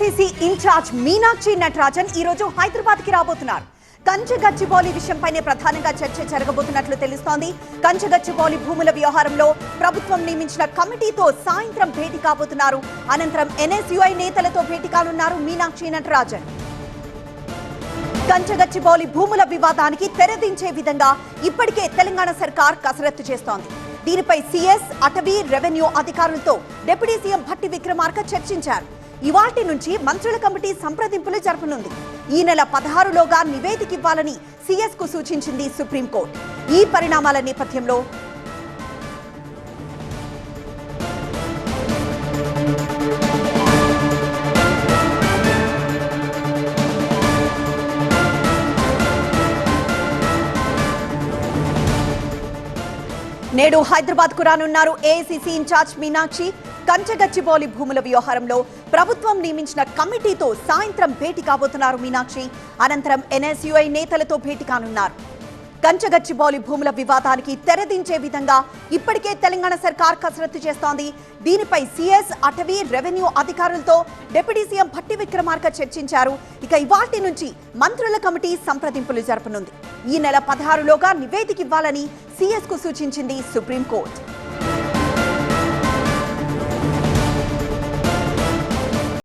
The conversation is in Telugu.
ఏఐసీసీ ఇన్ఛార్జ్ మీనాక్షి నటరాజన్ ఈ రోజు హైదరాబాద్ కి రాబోతున్నారు. కంచగచ్చిబౌలి విషయంపైనే ప్రధానంగా చర్చ జరగబోతున్నట్లు తెలుస్తోంది. కంచగచ్చిబౌలి భూముల వ్యవహారంలో ప్రభుత్వం నియమించిన కమిటీతో సాయంత్రం భేటీ కాబోతున్నారు. అనంతరం ఎన్ఎస్యుఐ నేతలతో భేటీ కానున్నారు మీనాక్షి నటరాజన్. కంచగచ్చిబౌలి భూముల వివాదానికి తెరదించే విధంగా ఇప్పటికే తెలంగాణ సర్కార్ కసరత్తు చేస్తోంది. దీనిపై సీఎస్, అటవీ, రెవెన్యూ అధికారులతో డిప్యూటీ సీఎం భట్టి విక్రమార్క చర్చించారు. ఇవాటి నుంచి మంత్రుల కమిటీ సంప్రదింపులు జరపనుంది. ఈ నెల 16లోగా నివేదిక ఇవ్వాలని సీఎస్ కు సూచించింది సుప్రీంకోర్టు. ఈ పరిణామాల నేపథ్యంలో నేడు హైదరాబాద్ కు రానున్నారు ఏఐసీసీ ఇన్ఛార్జ్ మీనాక్షి. కంచగచ్చిబౌలి భూముల వ్యవహారంలో ప్రభుత్వం నియమించిన కమిటీతో సాయంత్రం భేటీ కాబోతున్నారు మీనాక్షి. అనంతరం ఎన్ఎస్యుఐ నేతలతో భేటీ కానున్నారు. కంచగచ్చిబౌలి భూముల వివాదానికి తెరదించే విధంగా ఇప్పటికే తెలంగాణ సర్కార్ కసరత్తు చేస్తోంది. దీనిపై సీఎస్, అటవీ, రెవెన్యూ అధికారులతో డిప్యూటీ సీఎం భట్టి విక్రమార్క చర్చించారు. ఇక ఇవాటి నుంచి మంత్రుల కమిటీ సంప్రదింపులు జరపనుంది. ఈ నెల 16లోగా నివేదిక ఇవ్వాలని సీఎస్ కు సూచించింది సుప్రీంకోర్టు.